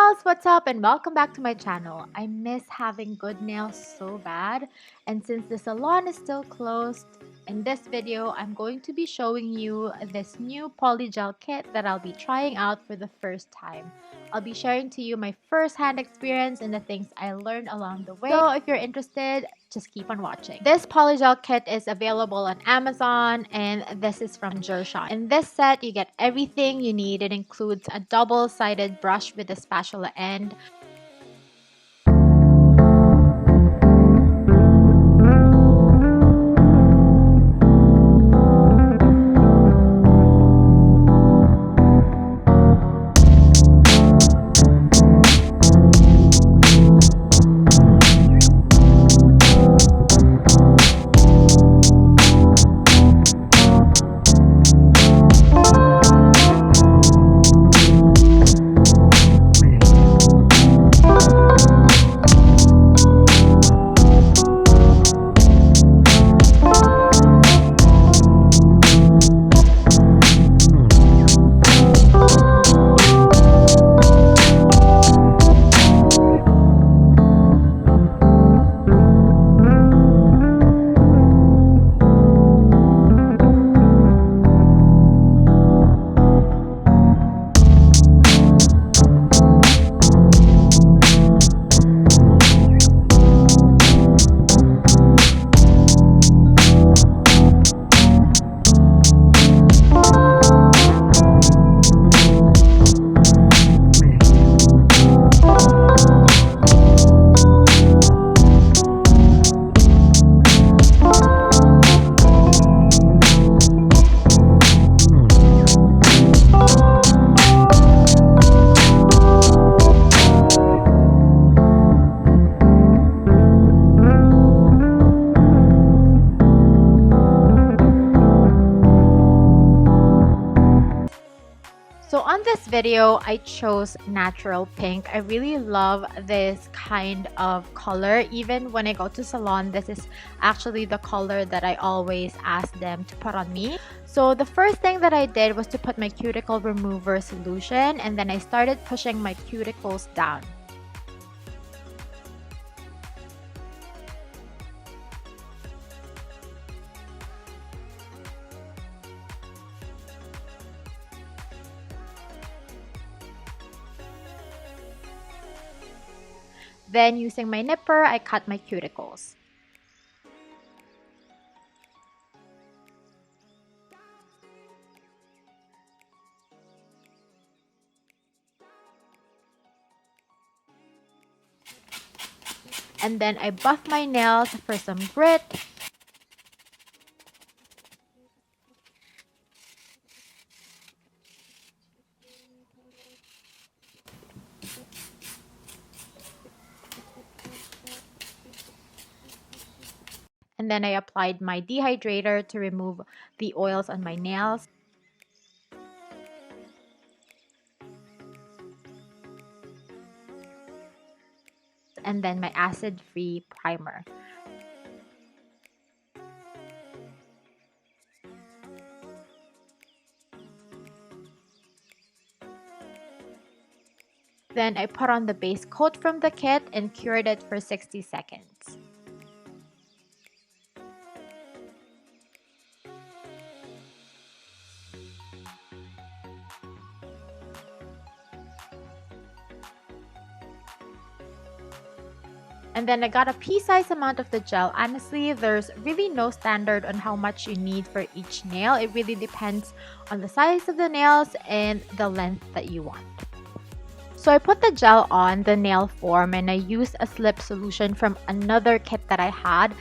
girls, what's up and welcome back to my channel. I miss having good nails so bad, and since the salon is still closed, in this video I'm going to be showing you this new polygel kit that I'll be trying out for the first time. I'll be sharing to you my first-hand experience and the things I learned along the way. So if you're interested, just keep on watching. This polygel kit is available on Amazon and this is from GERSHION. In this set, you get everything you need. It includes a double-sided brush with a spatula end, So on this video, I chose natural pink. I really love this kind of color. Even when I go to salon, this is actually the color that I always ask them to put on me. So the first thing that I did was to put my cuticle remover solution, and then I started pushing my cuticles down. Then using my nipper, I cut my cuticles. And then I buff my nails for some grit. And then I applied my dehydrator to remove the oils on my nails. And then my acid-free primer. Then I put on the base coat from the kit and cured it for 60 seconds. And then I got a pea-sized amount of the gel. Honestly, there's really no standard on how much you need for each nail. It really depends on the size of the nails and the length that you want. So I put the gel on the nail form and I used a slip solution from another kit that I had.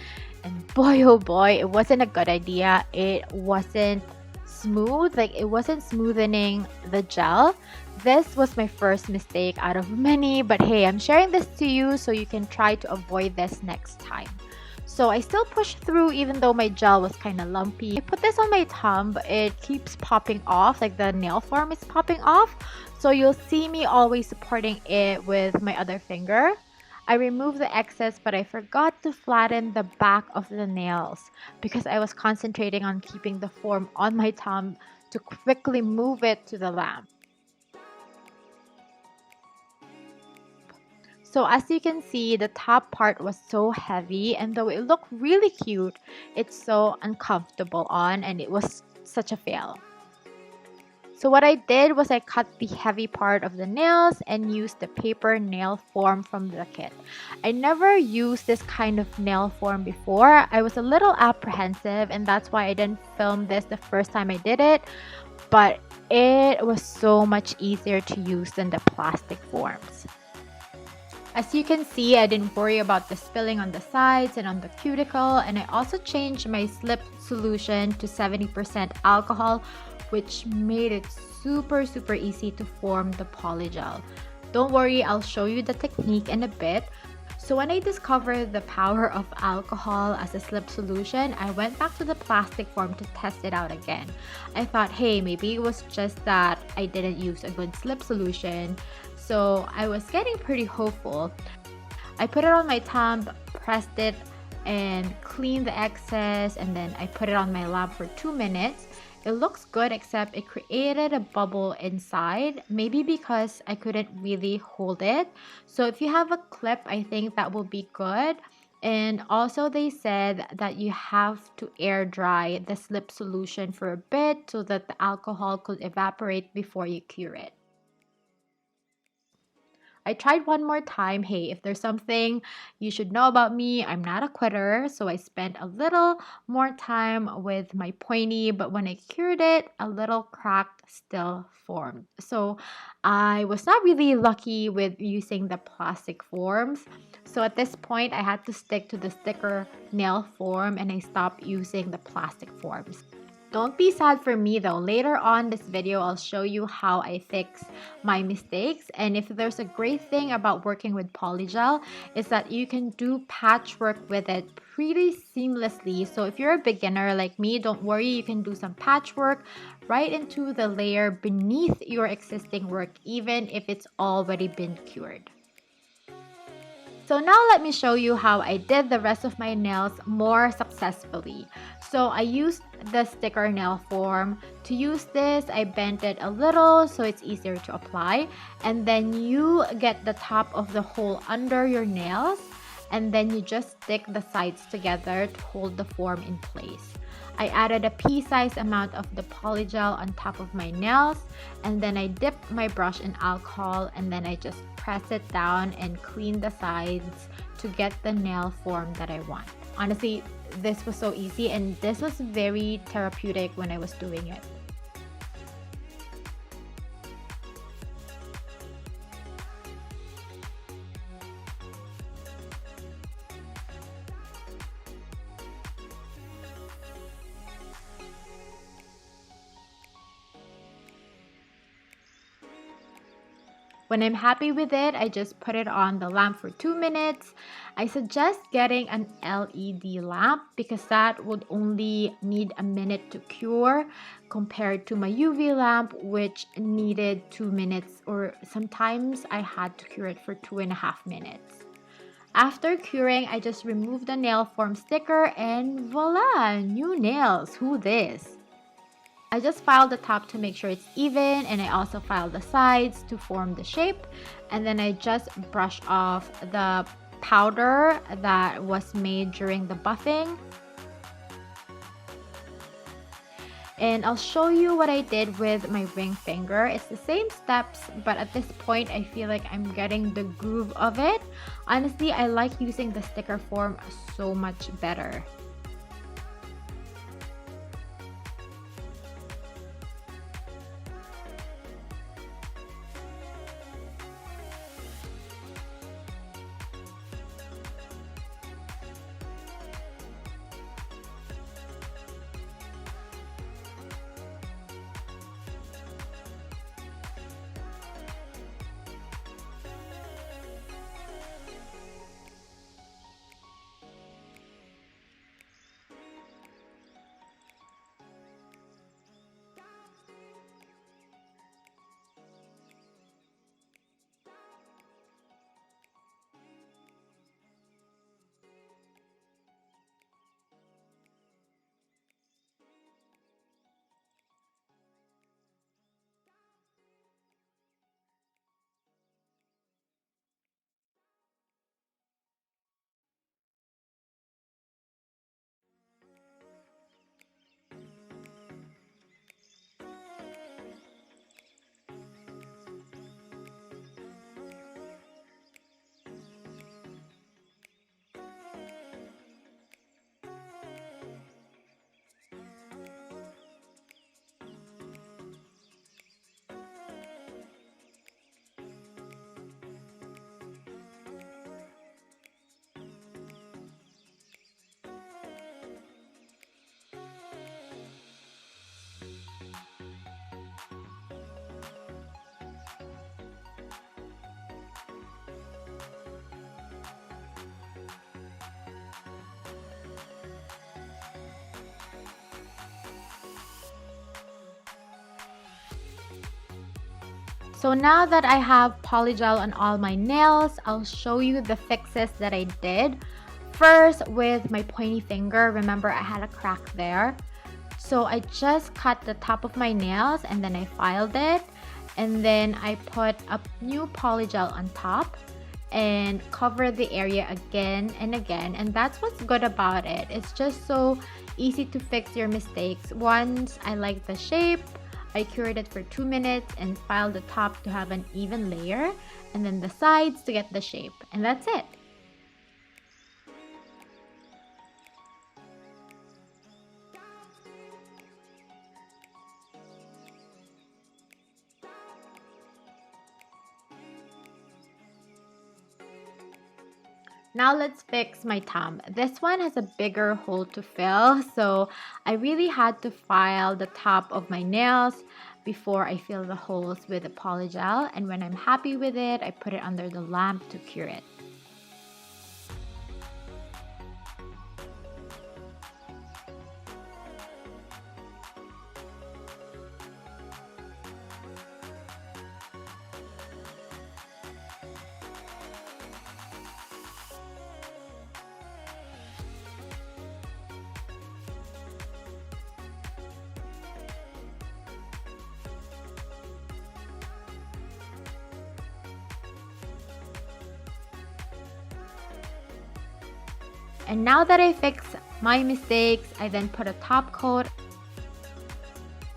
And boy, oh boy, it wasn't a good idea. It wasn't smooth, like it wasn't smoothening the gel. This was my first mistake out of many, but hey, I'm sharing this to you so you can try to avoid this next time. So I still pushed through even though my gel was kind of lumpy. I put this on my thumb, but it keeps popping off, like the nail form is popping off. So you'll see me always supporting it with my other finger. I removed the excess, but I forgot to flatten the back of the nails because I was concentrating on keeping the form on my thumb to quickly move it to the lamp. So as you can see, the top part was so heavy, and though it looked really cute, it's so uncomfortable on, and it was such a fail. So what I did was I cut the heavy part of the nails and used the paper nail form from the kit. I never used this kind of nail form before. I was a little apprehensive, and that's why I didn't film this the first time I did it, but it was so much easier to use than the plastic forms. As you can see, I didn't worry about the spilling on the sides and on the cuticle, and I also changed my slip solution to 70% alcohol, which made it super easy to form the polygel. Don't worry, I'll show you the technique in a bit. So when I discovered the power of alcohol as a slip solution, I went back to the plastic form to test it out again. I thought, hey, maybe it was just that I didn't use a good slip solution. So I was getting pretty hopeful. I put it on my thumb, pressed it, and cleaned the excess, and then I put it on my lap for 2 minutes. It looks good, except it created a bubble inside, maybe because I couldn't really hold it. So if you have a clip, I think that will be good. And also they said that you have to air dry the slip solution for a bit so that the alcohol could evaporate before you cure it. I tried one more time. Hey, if there's something you should know about me, I'm not a quitter. So I spent a little more time with my pointy, but when I cured it, a little crack still formed. So I was not really lucky with using the plastic forms. So at this point, I had to stick to the sticker nail form, and I stopped using the plastic forms. Don't be sad for me though. Later on this video, I'll show you how I fix my mistakes. And if there's a great thing about working with polygel, is that you can do patchwork with it pretty seamlessly. So if you're a beginner like me, don't worry, you can do some patchwork right into the layer beneath your existing work, even if it's already been cured. So now let me show you how I did the rest of my nails more successfully. So I used the sticker nail form. To use this, I bent it a little so it's easier to apply. And then you get the top of the hole under your nails, and then you just stick the sides together to hold the form in place. I added a pea-sized amount of the polygel on top of my nails, and then I dipped my brush in alcohol, and then I just press it down and clean the sides to get the nail form that I want. Honestly, this was so easy, and this was very therapeutic when I was doing it. When I'm happy with it, I just put it on the lamp for 2 minutes. I suggest getting an LED lamp because that would only need a minute to cure compared to my UV lamp, which needed 2 minutes, or sometimes I had to cure it for 2.5 minutes. After curing, I just removed the nail form sticker and voila, new nails. Who this? I just filed the top to make sure it's even, and I also filed the sides to form the shape, and then I just brush off the powder that was made during the buffing. And I'll show you what I did with my ring finger. It's the same steps, but at this point I feel like I'm getting the groove of it. Honestly, I like using the sticker form so much better. So now that I have polygel on all my nails, I'll show you the fixes that I did. First, with my pointy finger, remember I had a crack there. So I just cut the top of my nails and then I filed it. And then I put a new polygel on top and cover the area again and again. And that's what's good about it. It's just so easy to fix your mistakes. Once I like the shape, I cured it for 2 minutes and filed the top to have an even layer, and then the sides to get the shape. And that's it. Now let's fix my thumb. This one has a bigger hole to fill, so I really had to file the top of my nails before I fill the holes with the polygel, and when I'm happy with it, I put it under the lamp to cure it. And now that I fixed my mistakes, I then put a top coat.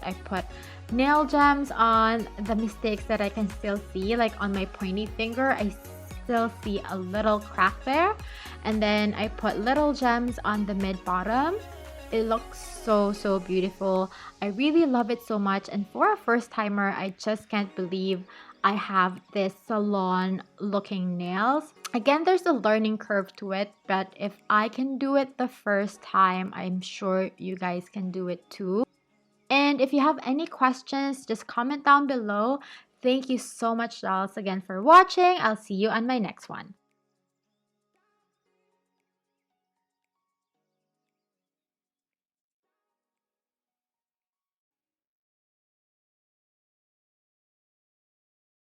I put nail gems on the mistakes that I can still see, like on my pointy finger, I still see a little crack there. And then I put little gems on the mid bottom. It looks so beautiful. I really love it so much, and for a first timer, I just can't believe I have this salon looking nails. Again, there's a learning curve to it, but if I can do it the first time, I'm sure you guys can do it too. And if you have any questions, just comment down below. Thank you so much, dolls, again for watching. I'll see you on my next one.